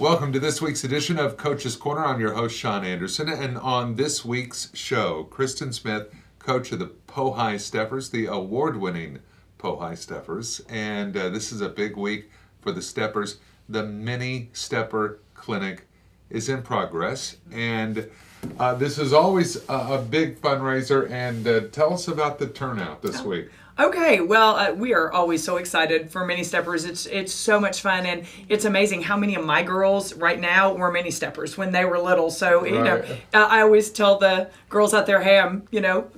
Welcome to this week's edition of Coach's Corner. I'm your host, Sean Anderson, and on this week's show, Kristin Smith, coach of the Po-High Steppers, the award-winning Po-High Steppers, and this is a big week for the Steppers. The Mini Stepper Clinic is in progress, and this is always a big fundraiser, and tell us about the turnout this week. Okay, well, we are always so excited for Mini Steppers. It's so much fun, and it's amazing how many of my girls right now were Mini Steppers when they were little. So, I always tell the girls out there, hey, I'm,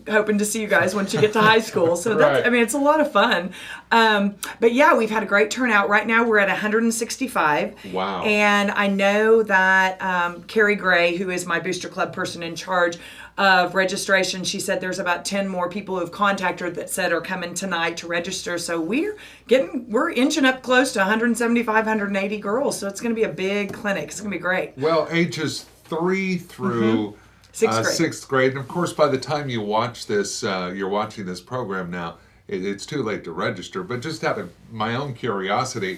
hoping to see you guys once you get to high school. So, that's, it's a lot of fun. But yeah, we've had a great turnout. Right now, we're at 165. Wow. And I know that Carrie Gray, who is my Booster Club person in charge of registration, she said there's about 10 more people who've contacted her that said are coming tonight to register. So we're inching up close to 175, 180 girls. So it's going to be a big clinic. It's going to be great. Well, ages 3 through sixth grade. And of course, by the time you watch this, you're watching this program now, it's too late to register. But just having my own curiosity,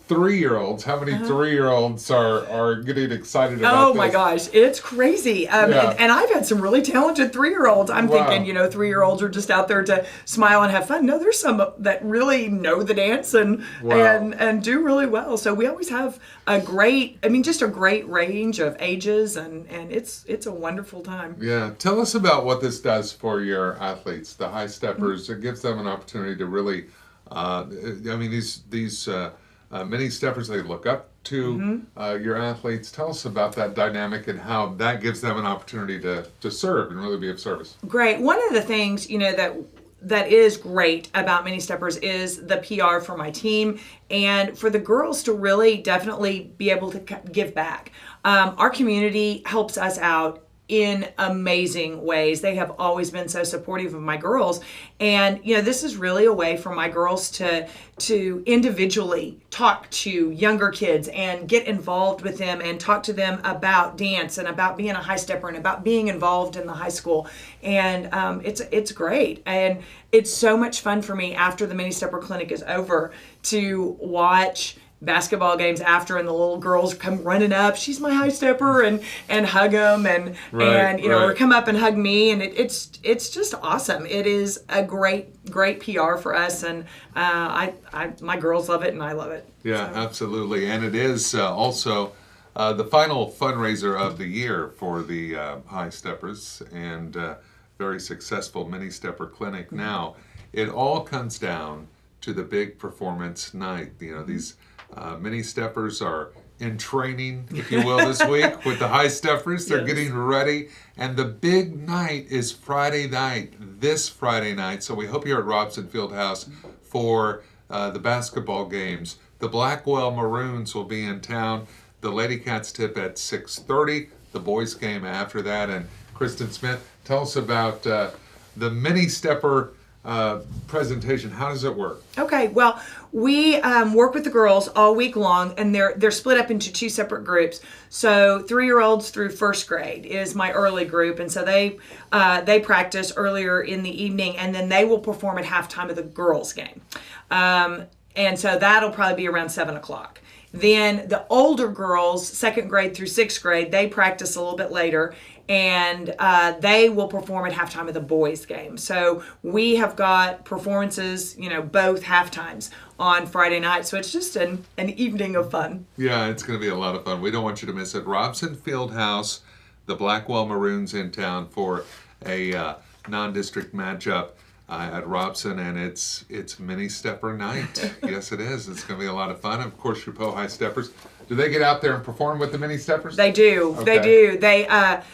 3-year-olds, how many 3-year-olds are getting excited about this? Oh my gosh, it's crazy. And I've had some really talented 3-year-olds. I'm thinking, 3-year-olds are just out there to smile and have fun. No, there's some that really know the dance and do really well. So we always have a great range of ages, and it's a wonderful time. Yeah, tell us about what this does for your athletes, the high steppers. It gives them an opportunity to really, these many steppers, they look up to your athletes. Tell us about that dynamic and how that gives them an opportunity to serve and really be of service. Great. One of the things, that is great about Mini Steppers is the PR for my team and for the girls to really definitely be able to give back. Our community helps us out in amazing ways. They have always been so supportive of my girls. And, this is really a way for my girls to individually talk to younger kids and get involved with them and talk to them about dance and about being a high stepper and about being involved in the high school. And it's great. And it's so much fun for me after the Mini Stepper Clinic is over to watch basketball games after, and the little girls come running up, she's my high stepper, and hug them or come up and hug me, and it's just awesome. It is a great PR for us, and my girls love it and I love it. Yeah, so. Absolutely. And it is also the final fundraiser of the year for the high steppers, and very successful Mini Stepper Clinic. Now it all comes down to the big performance night. These Mini Steppers are in training, if you will, this week with the high steppers. They're getting ready, and the big night is Friday night, this Friday night. So we hope you're at Robson Fieldhouse for the basketball games. The Blackwell Maroons will be in town. The Lady Cats tip at 6:30. The boys game after that. And Kristin Smith, tell us about the Mini Stepper presentation. How does it work? Okay, well, we work with the girls all week long, and they're split up into 2 separate groups. So 3-year-olds through 1st grade is my early group, and so they practice earlier in the evening, and then they will perform at halftime of the girls' game. And so that'll probably be around 7 o'clock. Then the older girls, 2nd grade through 6th grade, they practice a little bit later, and they will perform at halftime of the boys' game. So we have got performances, both halftimes on Friday night. So it's just an evening of fun. Yeah, it's going to be a lot of fun. We don't want you to miss it. Robson Fieldhouse, the Blackwell Maroons in town for a non-district matchup at Robson, and it's Mini Stepper night. Yes, it is. It's going to be a lot of fun. Of course, your Po-High Steppers. Do they get out there and perform with the Mini Steppers? They do. Okay. They do.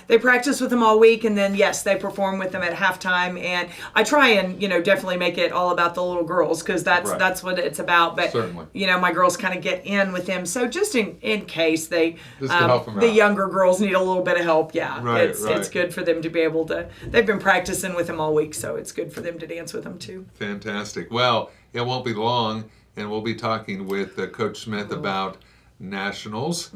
They practice with them all week, and then yes, they perform with them at halftime. And I try and definitely make it all about the little girls, because that's what it's about. But certainly, my girls kind of get in with them. So just in case they just to help them the out. Younger girls need a little bit of help. Yeah, right, it's good for them to be able to. They've been practicing with them all week, so it's good for them to dance with them too. Fantastic. Well, it won't be long, and we'll be talking with Coach Smith about nationals,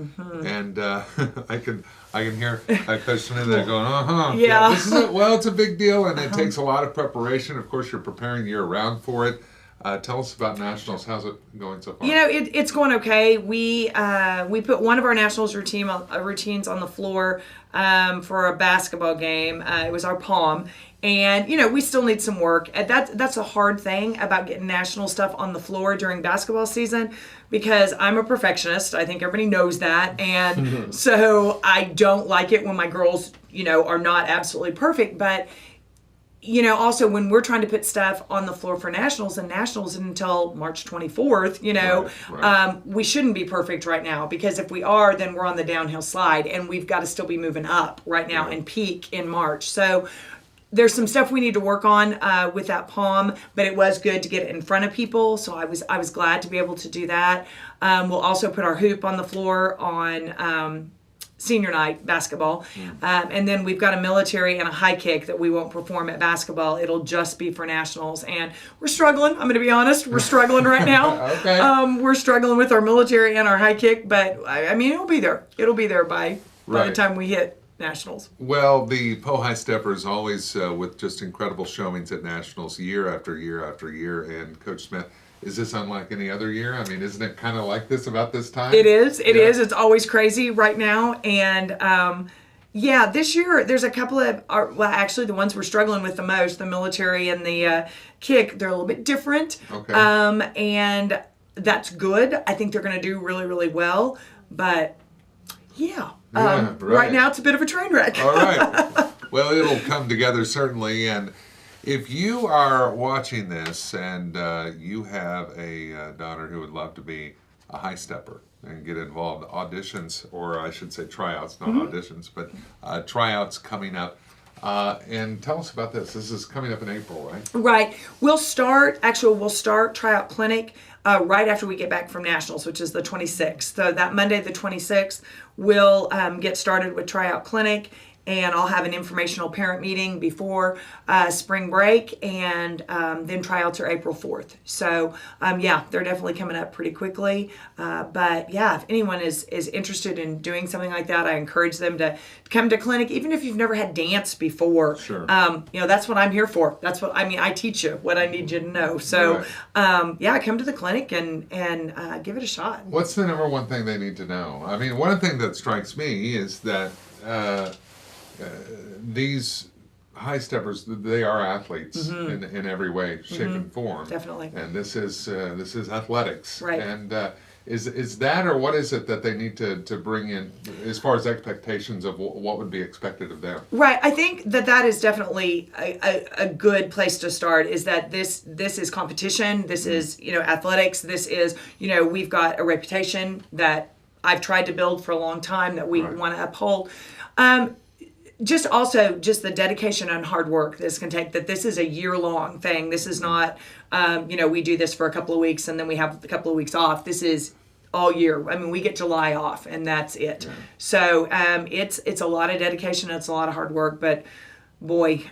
and I can hear Coach Smith there going, this is it. Well, it's a big deal, and it takes a lot of preparation. Of course, you're preparing year round for it. Tell us about nationals. How's it going so far? You know, it's going okay. We put one of our nationals routines on the floor for a basketball game. It was our pom, and you know we still need some work. And that's a hard thing about getting national stuff on the floor during basketball season, because I'm a perfectionist. I think everybody knows that, and so I don't like it when my girls, you know, are not absolutely perfect, but. You know, also when we're trying to put stuff on the floor for nationals, and nationals isn't until March 24th, you know, right. We shouldn't be perfect right now, because if we are, then we're on the downhill slide, and we've got to still be moving up right now and peak in March. So there's some stuff we need to work on with that pom, but it was good to get it in front of people. So I was glad to be able to do that. We'll also put our hoop on the floor on senior night basketball. And then we've got a military and a high kick that we won't perform at basketball. It'll just be for nationals. And we're struggling. I'm going to be honest. We're struggling right now. Okay. We're struggling with our military and our high kick, but I mean, it'll be there. It'll be there by the time we hit nationals. Well, the Po High Steppers always with just incredible showings at nationals year after year after year. And Coach Smith, is this unlike any other year? I mean, isn't it kind of like this about this time? It is. It is. It's always crazy right now. And yeah, this year there's a couple of, well, actually the ones we're struggling with the most, the military and the kick, they're a little bit different. Okay. And that's good. I think they're going to do really, really well. But yeah, right now it's a bit of a train wreck. All right. Well, it'll come together certainly. And if you are watching this and you have a daughter who would love to be a high stepper and get involved, auditions, or I should say tryouts, not auditions, but tryouts coming up. And tell us about this. This is coming up in April, right? Right. We'll start tryout clinic right after we get back from nationals, which is the 26th. So that Monday, the 26th, we'll get started with tryout clinic. And I'll have an informational parent meeting before spring break, and then tryouts are April 4th. So, yeah, they're definitely coming up pretty quickly. But, yeah, if anyone is interested in doing something like that, I encourage them to come to clinic, even if you've never had dance before. Sure. You know, that's what I'm here for. That's what, I mean, I teach you what I need you to know. So, yeah, come to the clinic and give it a shot. What's the number one thing they need to know? I mean, one thing that strikes me is that these high steppers, they are athletes in every way, shape, and form. Definitely. And this is athletics. Right. And is that, or what is it that they need to bring in as far as expectations of what would be expected of them? Right. I think that is definitely a good place to start, is that this is competition. This is, you know, athletics. This is, you know, we've got a reputation that I've tried to build for a long time that we want to uphold. Just the dedication and hard work this can take, that this is a year-long thing. This is not, you know, we do this for a couple of weeks and then we have a couple of weeks off. This is all year. I mean, we get July off and that's it. Yeah. So it's a lot of dedication and it's a lot of hard work, but boy,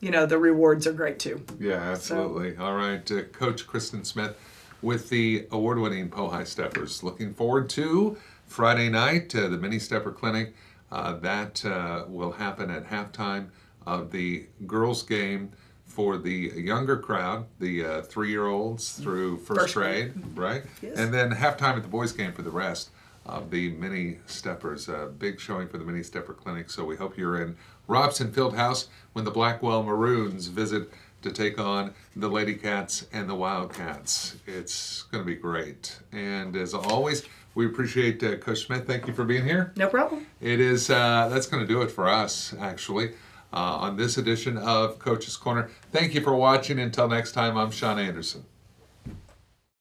you know, the rewards are great too. Yeah, absolutely. So. All right, Coach Kristin Smith with the award-winning Po High Steppers. Looking forward to Friday night, the Mini Stepper Clinic. That will happen at halftime of the girls' game for the younger crowd, the 3-year-olds through first grade, right? Yes. And then halftime at the boys' game for the rest of the Mini Steppers. A big showing for the Mini Stepper Clinic, so we hope you're in Robson Fieldhouse when the Blackwell Maroons visit to take on the Lady Cats and the Wildcats. It's going to be great. And as always, we appreciate Coach Smith. Thank you for being here. No problem. It is, that's going to do it for us, actually, on this edition of Coach's Corner. Thank you for watching. Until next time, I'm Sean Anderson.